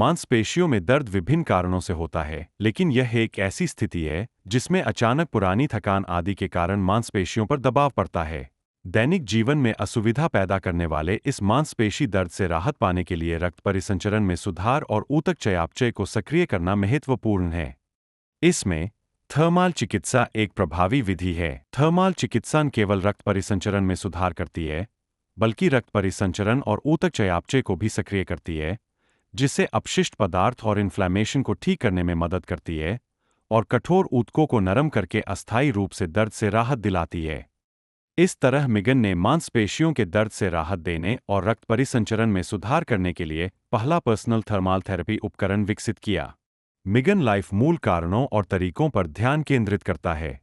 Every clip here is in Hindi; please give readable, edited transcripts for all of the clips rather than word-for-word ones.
मांसपेशियों में दर्द विभिन्न कारणों से होता है, लेकिन यह एक ऐसी स्थिति है जिसमें अचानक पुरानी थकान आदि के कारण मांसपेशियों पर दबाव पड़ता है। दैनिक जीवन में असुविधा पैदा करने वाले इस मांसपेशी दर्द से राहत पाने के लिए रक्त परिसंचरण में सुधार और ऊतक चयापचय को सक्रिय करना महत्वपूर्ण है। इसमें थर्मल चिकित्सा एक प्रभावी विधि है। थर्मल चिकित्सा न केवल रक्त परिसंचरण में सुधार करती है, बल्कि रक्त परिसंचरण और ऊतक चयापचय को भी सक्रिय करती है, जिससे अपशिष्ट पदार्थ और इन्फ्लेमेशन को ठीक करने में मदद करती है और कठोर ऊतकों को नरम करके अस्थायी रूप से दर्द से राहत दिलाती है। इस तरह मिगन ने मांसपेशियों के दर्द से राहत देने और रक्त परिसंचरण में सुधार करने के लिए पहला पर्सनल थर्मल थेरेपी उपकरण विकसित किया। मिगन लाइफ मूल कारणों और तरीकों पर ध्यान केंद्रित करता है।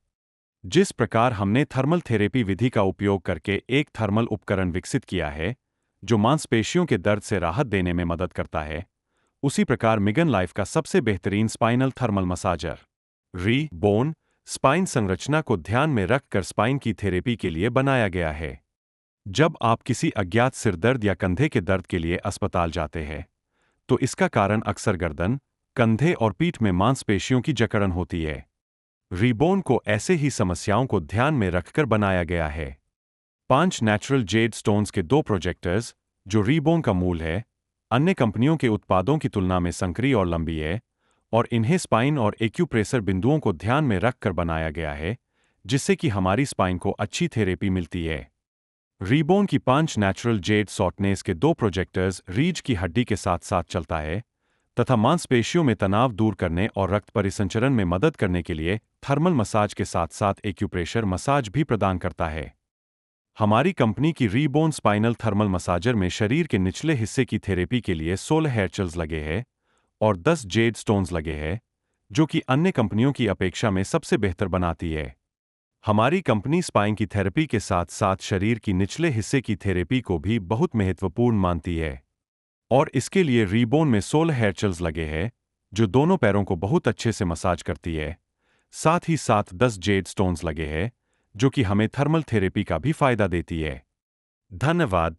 जिस प्रकार हमने थर्मल थेरेपी विधि का उपयोग करके एक थर्मल उपकरण विकसित किया है जो मांसपेशियों के दर्द से राहत देने में मदद करता है, उसी प्रकार मिगन लाइफ का सबसे बेहतरीन स्पाइनल थर्मल मसाजर री बोन स्पाइन संरचना को ध्यान में रखकर स्पाइन की थेरेपी के लिए बनाया गया है। जब आप किसी अज्ञात सिरदर्द या कंधे के दर्द के लिए अस्पताल जाते हैं, तो इसका कारण अक्सर गर्दन, कंधे और पीठ में मांसपेशियों की जकड़न होती है। रीबोन को ऐसे ही समस्याओं को ध्यान में रखकर बनाया गया है। 5 नेचुरल जेड स्टोन्स के 2 प्रोजेक्टर्स, जो रीबोन का मूल है, अन्य कंपनियों के उत्पादों की तुलना में संकरी और लंबी है, और इन्हें स्पाइन और एक्यूप्रेशर बिंदुओं को ध्यान में रखकर बनाया गया है, जिससे कि हमारी स्पाइन को अच्छी थेरेपी मिलती है। रीबोन की 5 नेचुरल जेड सॉफ्टनेस के 2 प्रोजेक्टर्स रीढ़ की हड्डी के साथ साथ चलता है तथा मांसपेशियों में तनाव दूर करने और रक्त परिसंचरण में मदद करने के लिए थर्मल मसाज के साथ साथ एक्यूप्रेशर मसाज भी प्रदान करता है। हमारी कंपनी की रीबोन स्पाइनल थर्मल मसाजर में शरीर के निचले हिस्से की थेरेपी के लिए 16 हेयर जेल्स लगे हैं और 10 जेड स्टोन्स लगे हैं, जो कि अन्य कंपनियों की अपेक्षा में सबसे बेहतर बनाती है। हमारी कंपनी स्पाइन की थेरेपी के साथ साथ शरीर की निचले हिस्से की थेरेपी को भी बहुत महत्वपूर्ण मानती है, और इसके लिए रीबोन में 16 हेयर जेल्स लगे हैं, जो दोनों पैरों को बहुत अच्छे से मसाज करती है। साथ ही साथ 10 जेड स्टोन्स लगे हैं, जो कि हमें थर्मल थेरेपी का भी फायदा देती है। धन्यवाद।